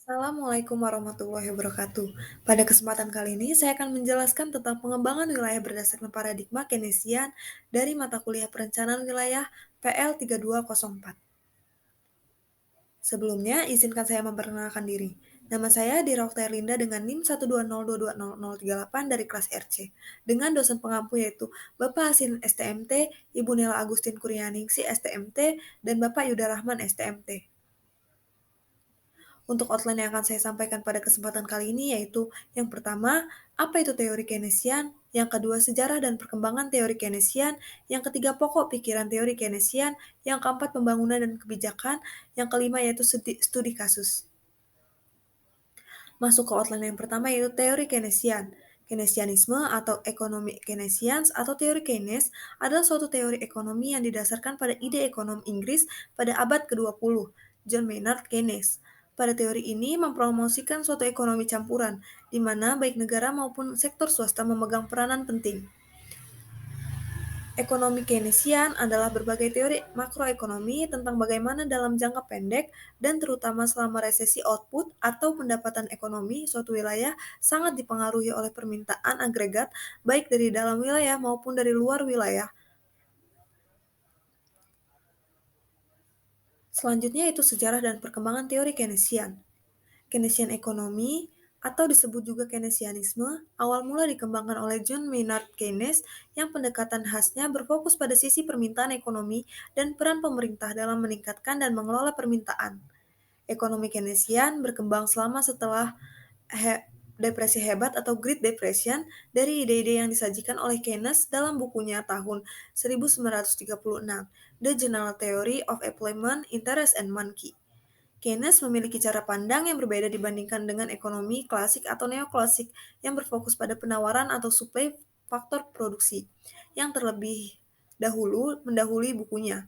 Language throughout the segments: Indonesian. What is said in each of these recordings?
Assalamualaikum warahmatullahi wabarakatuh. Pada kesempatan kali ini, saya akan menjelaskan tentang pengembangan wilayah berdasarkan paradigma Keynesian dari mata kuliah Perencanaan Wilayah PL 3204. Sebelumnya, izinkan saya memperkenalkan diri. Nama saya Dira Linda dengan NIM 120220038 dari kelas RC, dengan dosen pengampu yaitu Bapak Hasin STMT, Ibu Nela Agustin Kuryaningsi STMT, dan Bapak Yuda Rahman STMT. Untuk outline yang akan saya sampaikan pada kesempatan kali ini yaitu yang pertama, apa itu teori Keynesian, yang kedua sejarah dan perkembangan teori Keynesian, yang ketiga pokok pikiran teori Keynesian, yang keempat pembangunan dan kebijakan, yang kelima yaitu studi kasus. Masuk ke outline yang pertama yaitu teori Keynesian. Keynesianisme atau ekonomi Keynesians atau teori Keynes adalah suatu teori ekonomi yang didasarkan pada ide ekonom Inggris pada abad ke-20, John Maynard Keynes. Pada teori ini mempromosikan suatu ekonomi campuran, di mana baik negara maupun sektor swasta memegang peranan penting. Ekonomi Keynesian adalah berbagai teori makroekonomi tentang bagaimana dalam jangka pendek dan terutama selama resesi output atau pendapatan ekonomi suatu wilayah sangat dipengaruhi oleh permintaan agregat baik dari dalam wilayah maupun dari luar wilayah. Selanjutnya itu sejarah dan perkembangan teori Keynesian. Keynesian ekonomi atau disebut juga Keynesianisme, awal mula dikembangkan oleh John Maynard Keynes yang pendekatan khasnya berfokus pada sisi permintaan ekonomi dan peran pemerintah dalam meningkatkan dan mengelola permintaan. Ekonomi Keynesian berkembang selama setelah depresi hebat atau Great Depression dari ide-ide yang disajikan oleh Keynes dalam bukunya tahun 1936, The General Theory of Employment, Interest and Money. Keynes memiliki cara pandang yang berbeda dibandingkan dengan ekonomi klasik atau neoklasik yang berfokus pada penawaran atau suplai faktor produksi, yang terlebih dahulu mendahului bukunya.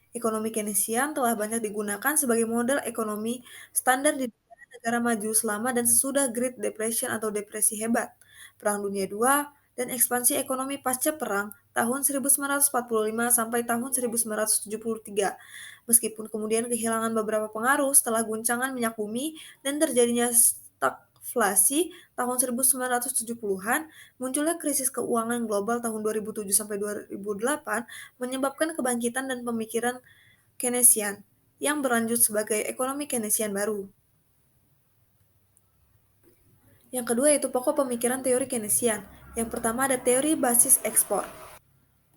Ekonomi Keynesian telah banyak digunakan sebagai model ekonomi standar di negara-negara maju selama dan sesudah Great Depression atau Depresi Hebat, Perang Dunia II, dan ekspansi ekonomi pasca perang tahun 1945 sampai tahun 1973. Meskipun kemudian kehilangan beberapa pengaruh setelah guncangan minyak bumi dan terjadinya stagflasi tahun 1970-an, munculnya krisis keuangan global tahun 2007 sampai 2008 menyebabkan kebangkitan dan pemikiran Keynesian yang berlanjut sebagai ekonomi Keynesian baru. Yang kedua yaitu pokok pemikiran teori Keynesian. Yang pertama ada teori basis ekspor.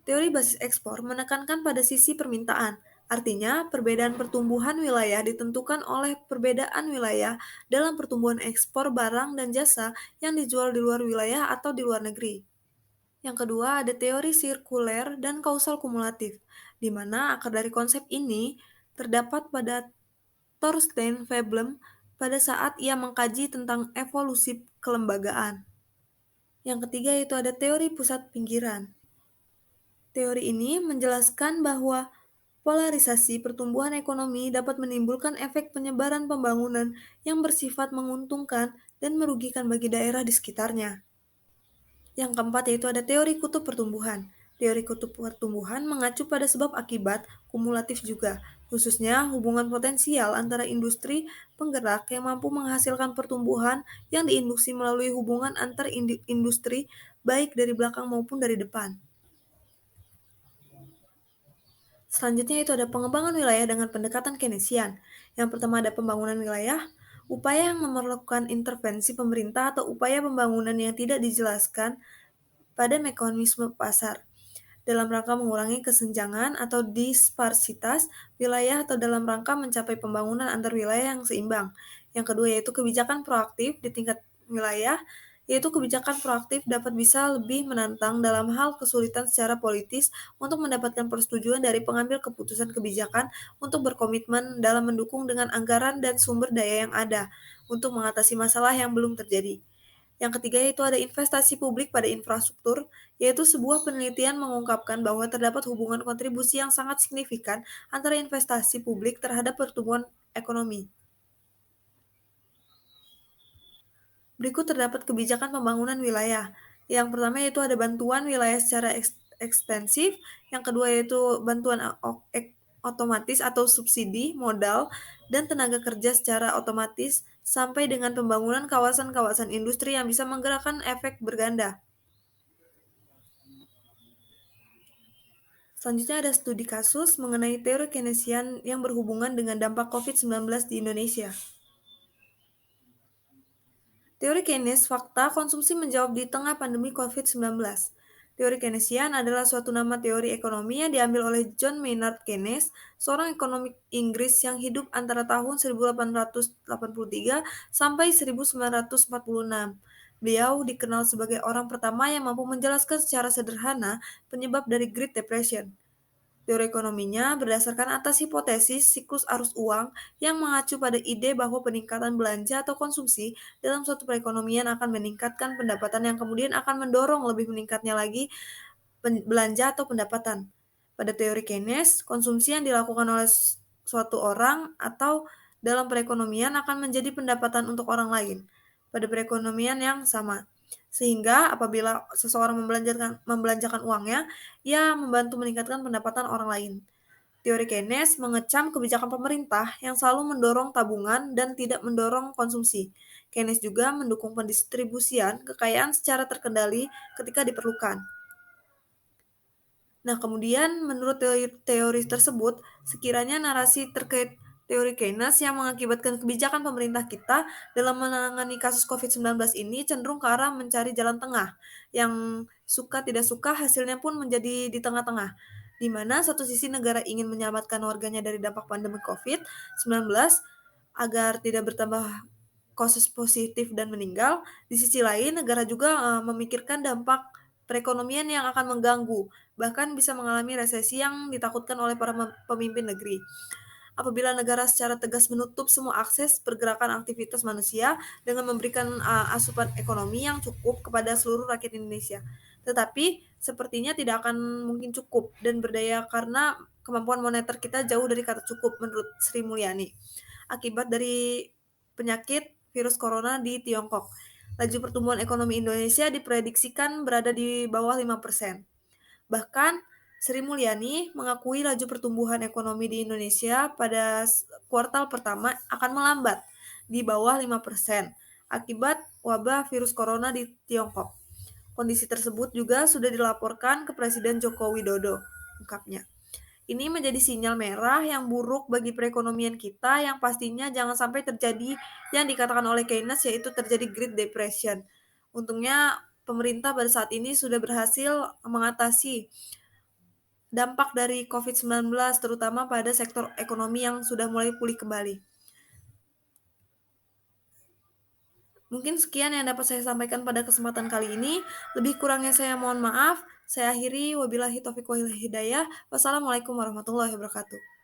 Teori basis ekspor menekankan pada sisi permintaan, artinya perbedaan pertumbuhan wilayah ditentukan oleh perbedaan wilayah dalam pertumbuhan ekspor barang dan jasa yang dijual di luar wilayah atau di luar negeri. Yang kedua ada teori sirkuler dan kausal kumulatif, di mana akar dari konsep ini terdapat pada Thorstein Veblen pada saat ia mengkaji tentang evolusi kelembagaan. Yang ketiga itu ada teori pusat pinggiran. Teori ini menjelaskan bahwa polarisasi pertumbuhan ekonomi dapat menimbulkan efek penyebaran pembangunan yang bersifat menguntungkan dan merugikan bagi daerah di sekitarnya. Yang keempat yaitu ada teori kutub pertumbuhan. Teori kutub pertumbuhan mengacu pada sebab akibat kumulatif juga, khususnya hubungan potensial antara industri penggerak yang mampu menghasilkan pertumbuhan yang diinduksi melalui hubungan antar industri baik dari belakang maupun dari depan. Selanjutnya itu ada pengembangan wilayah dengan pendekatan Keynesian. Yang pertama ada pembangunan wilayah, upaya yang memerlukan intervensi pemerintah atau upaya pembangunan yang tidak dijelaskan pada mekanisme pasar dalam rangka mengurangi kesenjangan atau disparsitas wilayah atau dalam rangka mencapai pembangunan antar wilayah yang seimbang. Yang kedua yaitu kebijakan proaktif di tingkat wilayah, yaitu kebijakan proaktif dapat bisa lebih menantang dalam hal kesulitan secara politis untuk mendapatkan persetujuan dari pengambil keputusan kebijakan untuk berkomitmen dalam mendukung dengan anggaran dan sumber daya yang ada untuk mengatasi masalah yang belum terjadi. Yang ketiga itu ada investasi publik pada infrastruktur, yaitu sebuah penelitian mengungkapkan bahwa terdapat hubungan kontribusi yang sangat signifikan antara investasi publik terhadap pertumbuhan ekonomi. Berikut terdapat kebijakan pembangunan wilayah. Yang pertama yaitu ada bantuan wilayah secara ekstensif, yang kedua yaitu bantuan otomatis atau subsidi modal dan tenaga kerja secara otomatis sampai dengan pembangunan kawasan-kawasan industri yang bisa menggerakkan efek berganda. Selanjutnya ada studi kasus mengenai teori Keynesian yang berhubungan dengan dampak COVID-19 di Indonesia. Teori Keynes, fakta konsumsi menjawab di tengah pandemi COVID-19. Teori Keynesian adalah suatu nama teori ekonomi yang diambil oleh John Maynard Keynes, seorang ekonomi Inggris yang hidup antara tahun 1883 sampai 1946. Beliau dikenal sebagai orang pertama yang mampu menjelaskan secara sederhana penyebab dari Great Depression. Teori ekonominya berdasarkan atas hipotesis siklus arus uang yang mengacu pada ide bahwa peningkatan belanja atau konsumsi dalam suatu perekonomian akan meningkatkan pendapatan yang kemudian akan mendorong lebih meningkatnya lagi belanja atau pendapatan. Pada teori Keynes, konsumsi yang dilakukan oleh suatu orang atau dalam perekonomian akan menjadi pendapatan untuk orang lain pada perekonomian yang sama. Sehingga apabila seseorang membelanjakan uangnya, ia membantu meningkatkan pendapatan orang lain. Teori Keynes mengecam kebijakan pemerintah yang selalu mendorong tabungan dan tidak mendorong konsumsi. Keynes juga mendukung pendistribusian kekayaan secara terkendali ketika diperlukan. Nah, kemudian menurut teori tersebut, sekiranya narasi terkait teori Keynes yang mengakibatkan kebijakan pemerintah kita dalam menangani kasus COVID-19 ini cenderung ke arah mencari jalan tengah, yang suka tidak suka hasilnya pun menjadi di tengah-tengah, di mana satu sisi negara ingin menyelamatkan warganya dari dampak pandemi COVID-19 agar tidak bertambah kasus positif dan meninggal, di sisi lain negara juga memikirkan dampak perekonomian yang akan mengganggu, bahkan bisa mengalami resesi yang ditakutkan oleh para pemimpin negeri. Apabila negara secara tegas menutup semua akses pergerakan aktivitas manusia dengan memberikan asupan ekonomi yang cukup kepada seluruh rakyat Indonesia. Tetapi sepertinya tidak akan mungkin cukup dan berdaya karena kemampuan moneter kita jauh dari kata cukup menurut Sri Mulyani. Akibat dari penyakit virus corona di Tiongkok. Laju pertumbuhan ekonomi Indonesia diprediksikan berada di bawah 5%. Bahkan Sri Mulyani mengakui laju pertumbuhan ekonomi di Indonesia pada kuartal pertama akan melambat di bawah 5% akibat wabah virus corona di Tiongkok. Kondisi tersebut juga sudah dilaporkan ke Presiden Joko Widodo, ungkapnya. Ini menjadi sinyal merah yang buruk bagi perekonomian kita yang pastinya jangan sampai terjadi yang dikatakan oleh Keynes yaitu terjadi Great Depression. Untungnya pemerintah pada saat ini sudah berhasil mengatasi dampak dari COVID-19 terutama pada sektor ekonomi yang sudah mulai pulih kembali. Mungkin sekian yang dapat saya sampaikan pada kesempatan kali ini. Lebih kurangnya saya mohon maaf. Saya akhiri wabillahi taufiq wal hidayah. Wassalamualaikum warahmatullahi wabarakatuh.